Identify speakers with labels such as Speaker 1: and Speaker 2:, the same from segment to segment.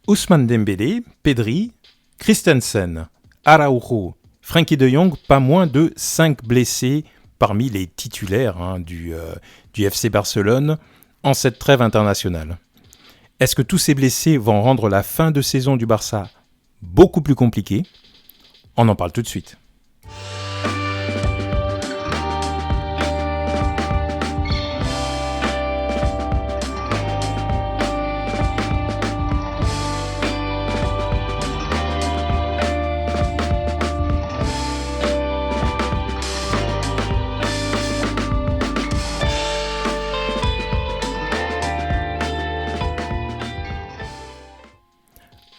Speaker 1: Ousmane Dembélé, Pedri, Christensen, Araujo, Frenkie de Jong, pas moins de 5 blessés parmi les titulaires du FC Barcelone en cette trêve internationale. Est-ce que tous ces blessés vont rendre la fin de saison du Barça beaucoup plus compliquée ? On en parle tout de suite.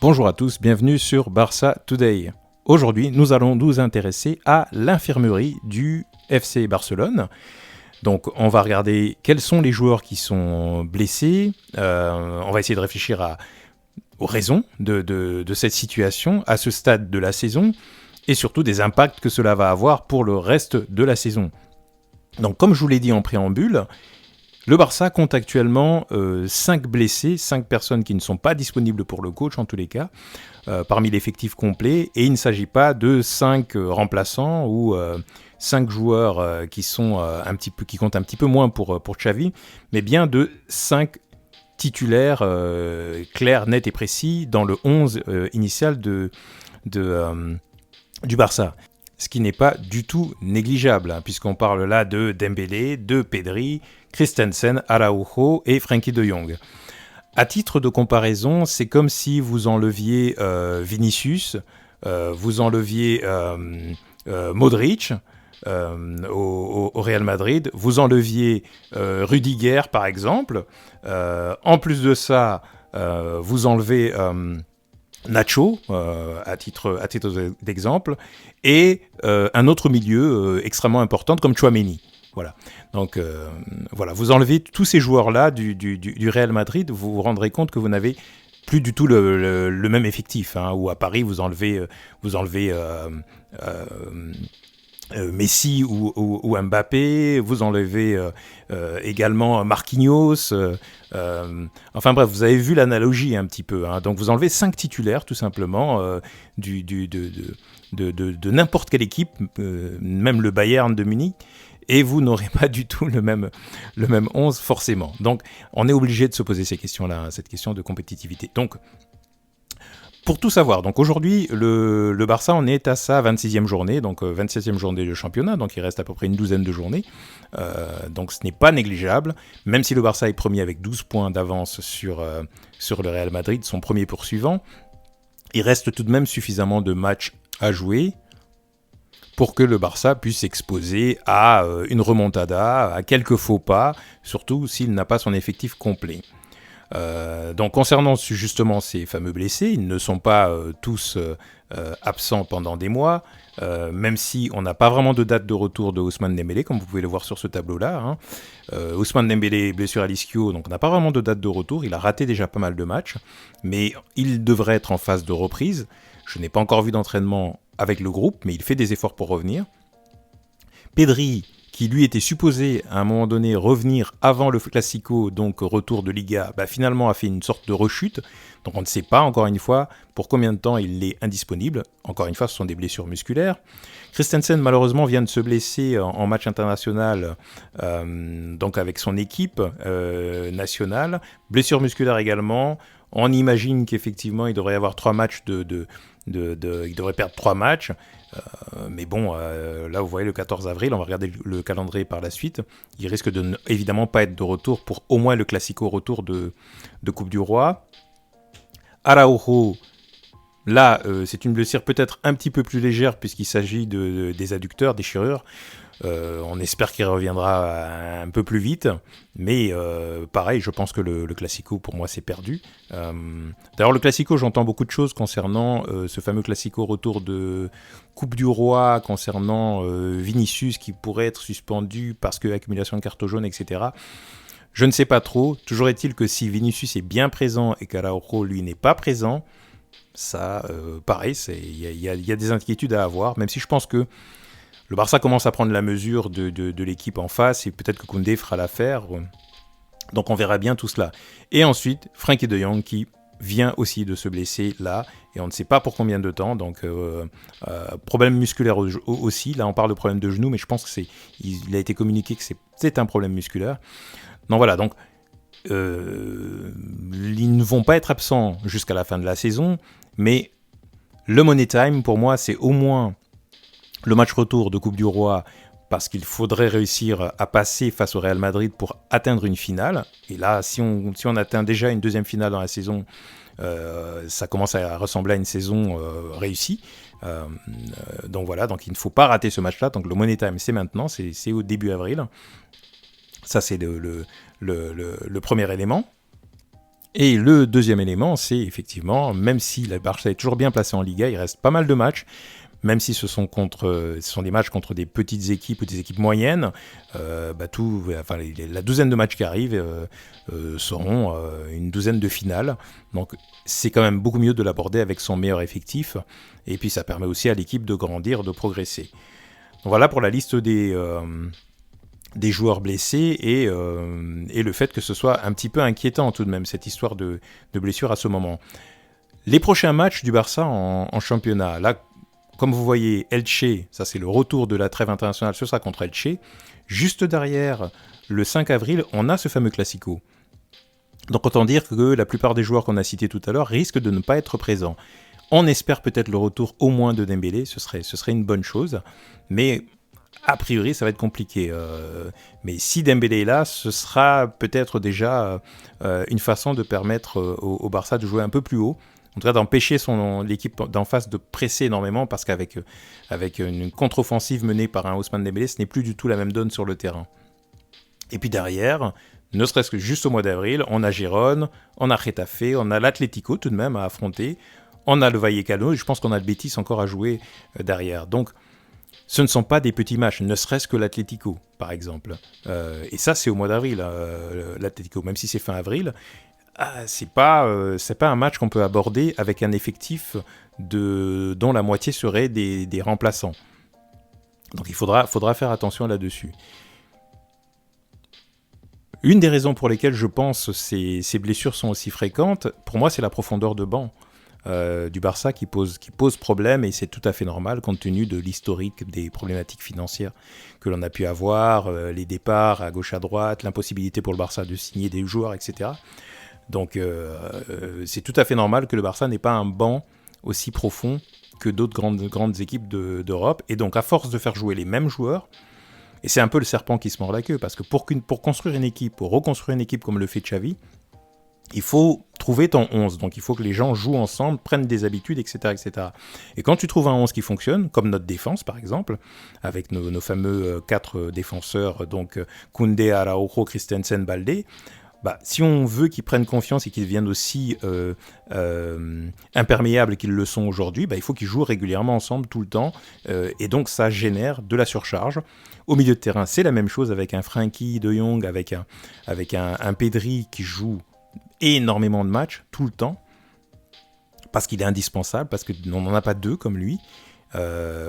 Speaker 1: Bonjour à tous, bienvenue sur Barça Today. Aujourd'hui, nous allons nous intéresser à l'infirmerie du FC Barcelone. Donc, on va regarder quels sont les joueurs qui sont blessés. On va essayer de réfléchir aux raisons de cette situation à ce stade de la saison et surtout des impacts que cela va avoir pour le reste de la saison. Donc, comme je vous l'ai dit en préambule, le Barça compte actuellement 5 blessés, 5 personnes qui ne sont pas disponibles pour le coach en tous les cas, parmi l'effectif complet, et il ne s'agit pas de 5 remplaçants ou 5 joueurs qui comptent un petit peu moins pour Xavi, mais bien de 5 titulaires clairs, nets et précis dans le 11 initial du Barça. Ce qui n'est pas du tout négligeable, puisqu'on parle là de Dembélé, de Pedri, Christensen, Araujo et Frenkie de Jong. À titre de comparaison, c'est comme si vous enleviez Vinicius, vous enleviez Modric au Real Madrid, vous enleviez Rudiger par exemple. En plus de ça, vous enlevez Nacho, à titre d'exemple, et un autre milieu extrêmement important comme Tchouaméni. Voilà. Donc, voilà, vous enlevez tous ces joueurs-là du Real Madrid, vous vous rendrez compte que vous n'avez plus du tout le même effectif. Ou à Paris, vous enlevez Messi ou Mbappé, vous enlevez également Marquinhos. Enfin bref, vous avez vu l'analogie un petit peu. Donc vous enlevez 5 titulaires tout simplement de n'importe quelle équipe, même le Bayern de Munich, et vous n'aurez pas du tout le même 11 forcément. Donc on est obligé de se poser ces questions-là, cette question de compétitivité. Donc pour tout savoir, donc aujourd'hui, le Barça en est à sa 26e journée, donc 27e journée de championnat, donc il reste à peu près une douzaine de journées. Donc ce n'est pas négligeable, même si le Barça est premier avec 12 points d'avance sur le Real Madrid, son premier poursuivant, il reste tout de même suffisamment de matchs à jouer pour que le Barça puisse s'exposer à une remontada, à quelques faux pas, surtout s'il n'a pas son effectif complet. Donc concernant justement ces fameux blessés, ils ne sont pas tous absents pendant des mois, même si on n'a pas vraiment de date de retour de Ousmane Dembélé, comme vous pouvez le voir sur ce tableau-là. Ousmane Dembélé, blessure à l'ischio, donc on n'a pas vraiment de date de retour, il a raté déjà pas mal de matchs, mais il devrait être en phase de reprise. Je n'ai pas encore vu d'entraînement avec le groupe, mais il fait des efforts pour revenir. Pedri, qui lui était supposé à un moment donné revenir avant le Classico, donc retour de Liga, finalement a fait une sorte de rechute. Donc on ne sait pas, encore une fois, pour combien de temps il est indisponible. Encore une fois, ce sont des blessures musculaires. Christensen, malheureusement, vient de se blesser en match international, donc avec son équipe nationale. Blessure musculaire également. On imagine qu'effectivement, il devrait y avoir 3 matchs il devrait perdre 3 matchs. Mais bon, là vous voyez le 14 avril, on va regarder le calendrier par la suite. Il risque de évidemment pas être de retour pour au moins le Classico retour de Coupe du Roi. Araujo, là c'est une blessure peut-être un petit peu plus légère puisqu'il s'agit des adducteurs, déchirures. On espère qu'il reviendra un peu plus vite, mais pareil, je pense que le Classico pour moi c'est perdu. D'ailleurs le Classico, j'entends beaucoup de choses concernant ce fameux Classico retour de Coupe du Roi, concernant Vinicius qui pourrait être suspendu parce que accumulation de cartes jaunes, etc. Je ne sais pas trop, toujours est-il que si Vinicius est bien présent et qu'Araujo lui n'est pas présent, ça pareil, il y a des inquiétudes à avoir, même si je pense que le Barça commence à prendre la mesure de l'équipe en face et peut-être que Koundé fera l'affaire. Donc on verra bien tout cela. Et ensuite, Frenkie de Jong qui vient aussi de se blesser là, et on ne sait pas pour combien de temps, donc problème musculaire aussi, là on parle de problème de genou, mais je pense qu'il a été communiqué que c'est un problème musculaire. Donc voilà, donc ils ne vont pas être absents jusqu'à la fin de la saison, mais le Money Time, pour moi, c'est au moins le match retour de Coupe du Roi, parce qu'il faudrait réussir à passer face au Real Madrid pour atteindre une finale. Et là, si on atteint déjà une deuxième finale dans la saison, ça commence à ressembler à une saison réussie. Donc voilà, donc il ne faut pas rater ce match-là. Donc le Money Time, c'est maintenant, c'est au début avril. Ça, c'est le premier élément. Et le deuxième élément, c'est effectivement, même si la Barça est toujours bien placée en Liga, il reste pas mal de matchs, même si ce sont des matchs contre des petites équipes ou des équipes moyennes, la douzaine de matchs qui arrivent seront une douzaine de finales. Donc c'est quand même beaucoup mieux de l'aborder avec son meilleur effectif, et puis ça permet aussi à l'équipe de grandir, de progresser. Donc voilà pour la liste des joueurs blessés et le fait que ce soit un petit peu inquiétant tout de même, cette histoire de blessure à ce moment. Les prochains matchs du Barça en championnat, là, comme vous voyez, Elche, ça c'est le retour de la trêve internationale, ce sera contre Elche. Juste derrière, le 5 avril, on a ce fameux Classico. Donc autant dire que la plupart des joueurs qu'on a cités tout à l'heure risquent de ne pas être présents. On espère peut-être le retour au moins de Dembélé, ce serait une bonne chose, mais a priori ça va être compliqué. Mais si Dembélé est là, ce sera peut-être déjà une façon de permettre au Barça de jouer un peu plus haut, en tout cas d'empêcher l'équipe d'en face de presser énormément, parce qu'avec une contre-offensive menée par un Ousmane Dembélé, ce n'est plus du tout la même donne sur le terrain. Et puis derrière, ne serait-ce que juste au mois d'avril, on a Gérone, on a Getafe, on a l'Atlético tout de même à affronter, on a le Vallecano, et je pense qu'on a le Betis encore à jouer derrière. Donc ce ne sont pas des petits matchs, ne serait-ce que l'Atlético par exemple. Et ça c'est au mois d'avril, l'Atlético, même si c'est fin avril. C'est pas un match qu'on peut aborder avec un effectif dont la moitié serait des remplaçants. Donc il faudra faire attention là-dessus. Une des raisons pour lesquelles je pense que ces blessures sont aussi fréquentes, pour moi c'est la profondeur de banc du Barça qui pose problème, et c'est tout à fait normal compte tenu de l'historique des problématiques financières que l'on a pu avoir, les départs à gauche à droite, l'impossibilité pour le Barça de signer des joueurs, etc. Donc c'est tout à fait normal que le Barça n'ait pas un banc aussi profond que d'autres grandes équipes d'Europe. Et donc à force de faire jouer les mêmes joueurs, et c'est un peu le serpent qui se mord la queue, parce que pour construire une équipe, pour reconstruire une équipe comme le fait Xavi, il faut trouver ton 11. Donc il faut que les gens jouent ensemble, prennent des habitudes, etc. etc. Et quand tu trouves un 11 qui fonctionne, comme notre défense par exemple, avec nos fameux 4 défenseurs, donc Koundé, Araujo, Christensen, Baldé, si on veut qu'ils prennent confiance et qu'ils deviennent aussi imperméables qu'ils le sont aujourd'hui, il faut qu'ils jouent régulièrement ensemble tout le temps, et donc ça génère de la surcharge. Au milieu de terrain, c'est la même chose avec un Frenkie de Jong, avec un Pedri qui joue énormément de matchs tout le temps, parce qu'il est indispensable, parce qu'on n'en a pas deux comme lui.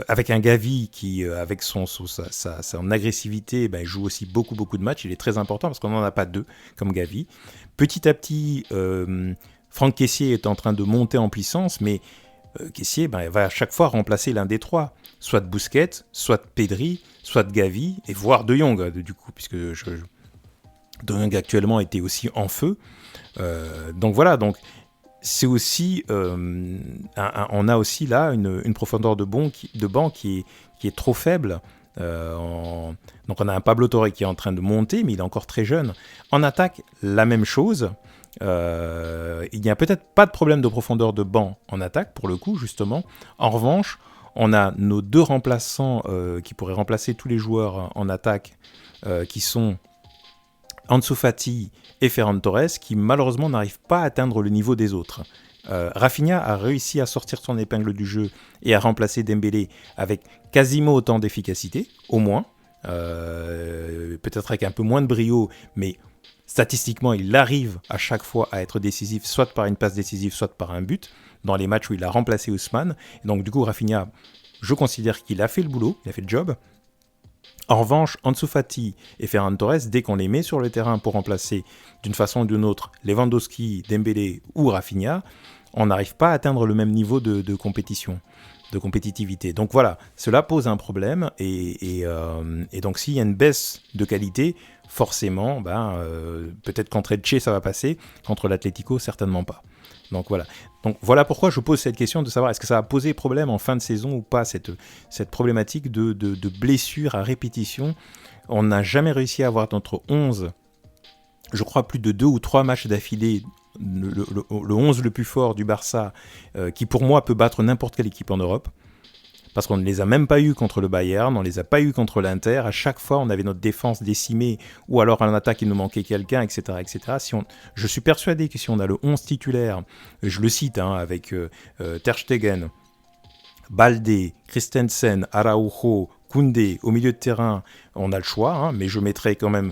Speaker 1: Avec un Gavi qui, avec son agressivité, joue aussi beaucoup de matchs. Il est très important parce qu'on n'en a pas deux comme Gavi. Petit à petit, Franck Kessié est en train de monter en puissance, mais Kessié va à chaque fois remplacer l'un des trois, soit Busquets, soit Pedri, soit Gavi, et voire De Jong, du coup, puisque De Jong actuellement était aussi en feu. Donc voilà, c'est aussi, on a aussi là une profondeur de banc qui est trop faible. Donc on a un Pablo Torre qui est en train de monter, mais il est encore très jeune. En attaque, la même chose. Il n'y a peut-être pas de problème de profondeur de banc en attaque, pour le coup, justement. En revanche, on a nos deux remplaçants qui pourraient remplacer tous les joueurs en attaque, qui sont Ansu Fati et Ferran Torres, qui malheureusement n'arrivent pas à atteindre le niveau des autres. Rafinha a réussi à sortir son épingle du jeu et à remplacer Dembélé avec quasiment autant d'efficacité, au moins. Peut-être avec un peu moins de brio, mais statistiquement, il arrive à chaque fois à être décisif, soit par une passe décisive, soit par un but, dans les matchs où il a remplacé Ousmane. Et donc du coup, Rafinha, je considère qu'il a fait le boulot, il a fait le job. En revanche, Ansu Fati et Ferran Torres, dès qu'on les met sur le terrain pour remplacer d'une façon ou d'une autre Lewandowski, Dembélé ou Rafinha, on n'arrive pas à atteindre le même niveau de compétition, de compétitivité. Donc voilà, cela pose un problème et donc s'il y a une baisse de qualité, forcément, peut-être contre Elche ça va passer, contre l'Atlético certainement pas. Donc voilà pourquoi je pose cette question de savoir est-ce que ça va poser problème en fin de saison ou pas, cette problématique de blessures à répétition. On n'a jamais réussi à avoir notre 11, je crois plus de 2 ou 3 matchs d'affilée, le 11 le plus fort du Barça, qui pour moi peut battre n'importe quelle équipe en Europe. Parce qu'on ne les a même pas eus contre le Bayern, on ne les a pas eus contre l'Inter. À chaque fois, on avait notre défense décimée, ou alors en attaque, il nous manquait quelqu'un, etc. etc. Je suis persuadé que si on a le 11 titulaire, je le cite, avec Ter Stegen, Baldé, Christensen, Araujo, Koundé, au milieu de terrain, on a le choix, mais je mettrai quand même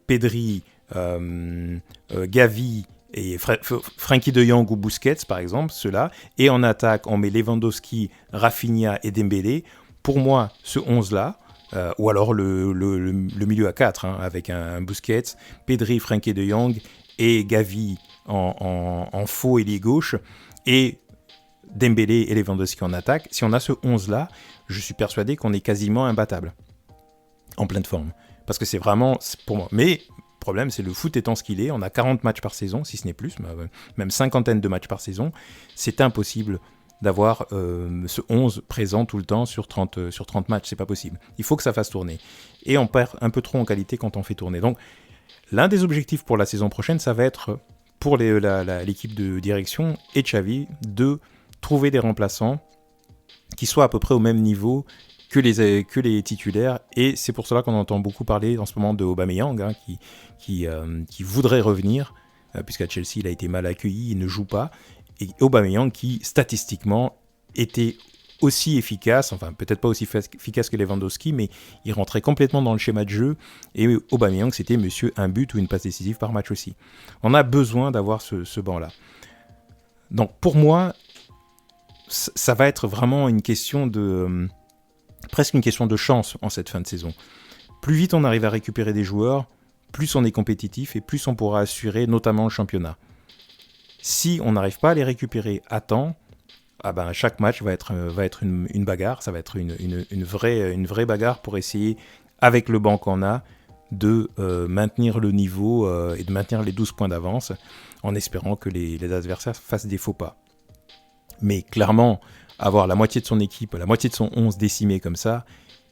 Speaker 1: Pedri, Gavi, et Frenkie de Jong ou Busquets, par exemple, ceux-là. Et en attaque, on met Lewandowski, Rafinha et Dembélé. Pour moi, ce 11-là, ou alors le milieu à 4, avec un Busquets, Pedri, Frenkie de Jong et Gavi en faux ailier gauche, et Dembélé et Lewandowski en attaque. Si on a ce 11-là, je suis persuadé qu'on est quasiment imbattable, en pleine forme. Parce que c'est vraiment, pour moi... Mais... Le problème, c'est le foot étant ce qu'il est, on a 40 matchs par saison, si ce n'est plus, même cinquantaine de matchs par saison, c'est impossible d'avoir ce 11 présent tout le temps sur 30 matchs, c'est pas possible. Il faut que ça fasse tourner. Et on perd un peu trop en qualité quand on fait tourner. Donc, l'un des objectifs pour la saison prochaine, ça va être, pour l'équipe de direction et Xavi, de trouver des remplaçants qui soient à peu près au même niveau que les titulaires, et c'est pour cela qu'on entend beaucoup parler en ce moment de Aubameyang, qui voudrait revenir, puisqu'à Chelsea il a été mal accueilli, il ne joue pas, et Aubameyang qui statistiquement était aussi efficace, enfin peut-être pas aussi efficace que Lewandowski, mais il rentrait complètement dans le schéma de jeu, et Aubameyang c'était monsieur un but ou une passe décisive par match aussi. On a besoin d'avoir ce banc-là. Donc pour moi, ça va être vraiment une question presque une question de chance en cette fin de saison. Plus vite on arrive à récupérer des joueurs, plus on est compétitif et plus on pourra assurer notamment le championnat. Si on n'arrive pas à les récupérer à temps, chaque match va être une bagarre, ça va être une vraie bagarre pour essayer, avec le banc qu'on a, de maintenir le niveau et de maintenir les 12 points d'avance, en espérant que les adversaires fassent des faux pas. Mais clairement, avoir la moitié de son équipe, la moitié de son 11 décimé comme ça,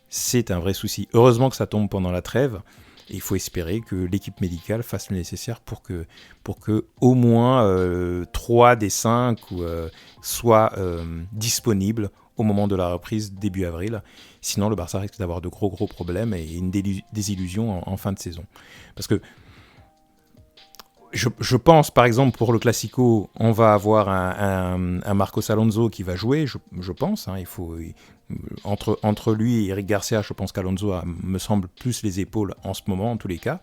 Speaker 1: c'est un vrai souci. Heureusement que ça tombe pendant la trêve, et il faut espérer que l'équipe médicale fasse le nécessaire pour que au moins 3 des 5 soient disponibles au moment de la reprise début avril. Sinon, le Barça risque d'avoir de gros problèmes et une désillusion en fin de saison. Parce que je pense, par exemple, pour le Classico, on va avoir un Marcos Alonso qui va jouer, je pense. Il faut, entre lui et Eric Garcia, je pense qu'Alonso me semble plus les épaules en ce moment, en tous les cas.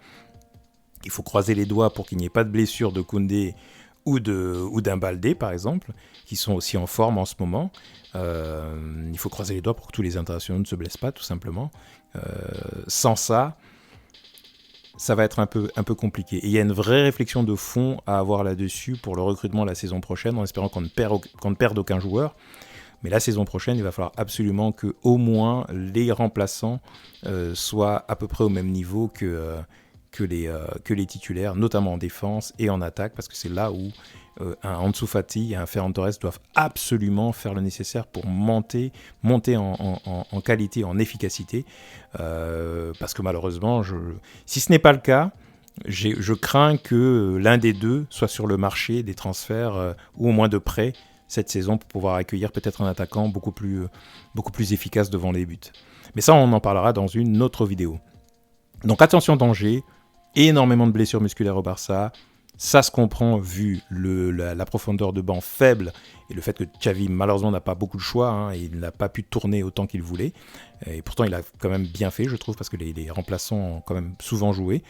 Speaker 1: Il faut croiser les doigts pour qu'il n'y ait pas de blessure de Koundé ou d'un Baldé, par exemple, qui sont aussi en forme en ce moment. Il faut croiser les doigts pour que tous les internationaux ne se blessent pas, tout simplement. Sans ça va être un peu compliqué. Et il y a une vraie réflexion de fond à avoir là-dessus pour le recrutement la saison prochaine, en espérant qu'on ne perde aucun joueur. Mais la saison prochaine, il va falloir absolument que au moins les remplaçants soient à peu près au même niveau que les titulaires, notamment en défense et en attaque, parce que c'est là où un Ansu Fati et un Ferran Torres doivent absolument faire le nécessaire pour monter en qualité, en efficacité, parce que malheureusement, si ce n'est pas le cas, je crains que l'un des deux soit sur le marché des transferts ou au moins de prêt cette saison pour pouvoir accueillir peut-être un attaquant beaucoup plus efficace devant les buts. Mais ça, on en parlera dans une autre vidéo. Donc attention danger, énormément de blessures musculaires au Barça. Ça se comprend vu la profondeur de banc faible et le fait que Xavi malheureusement n'a pas beaucoup de choix, et il n'a pas pu tourner autant qu'il voulait. Et pourtant il a quand même bien fait, je trouve, parce que les remplaçants ont quand même souvent joué.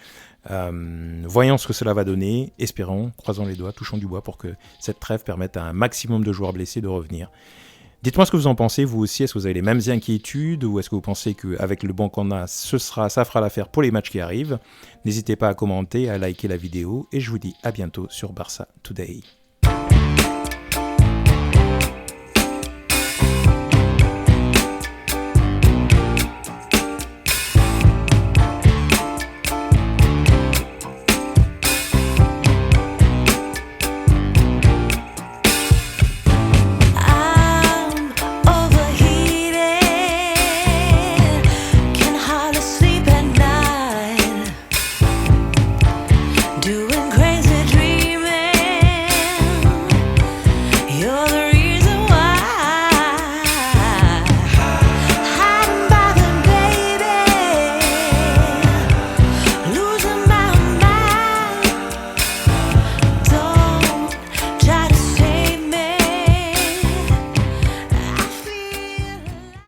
Speaker 1: Voyons ce que cela va donner, espérons, croisons les doigts, touchons du bois pour que cette trêve permette à un maximum de joueurs blessés de revenir. Dites-moi ce que vous en pensez, vous aussi. Est-ce que vous avez les mêmes inquiétudes ou est-ce que vous pensez qu'avec le banc qu'on a, ça fera l'affaire pour les matchs qui arrivent? N'hésitez pas à commenter, à liker la vidéo et je vous dis à bientôt sur Barça Today.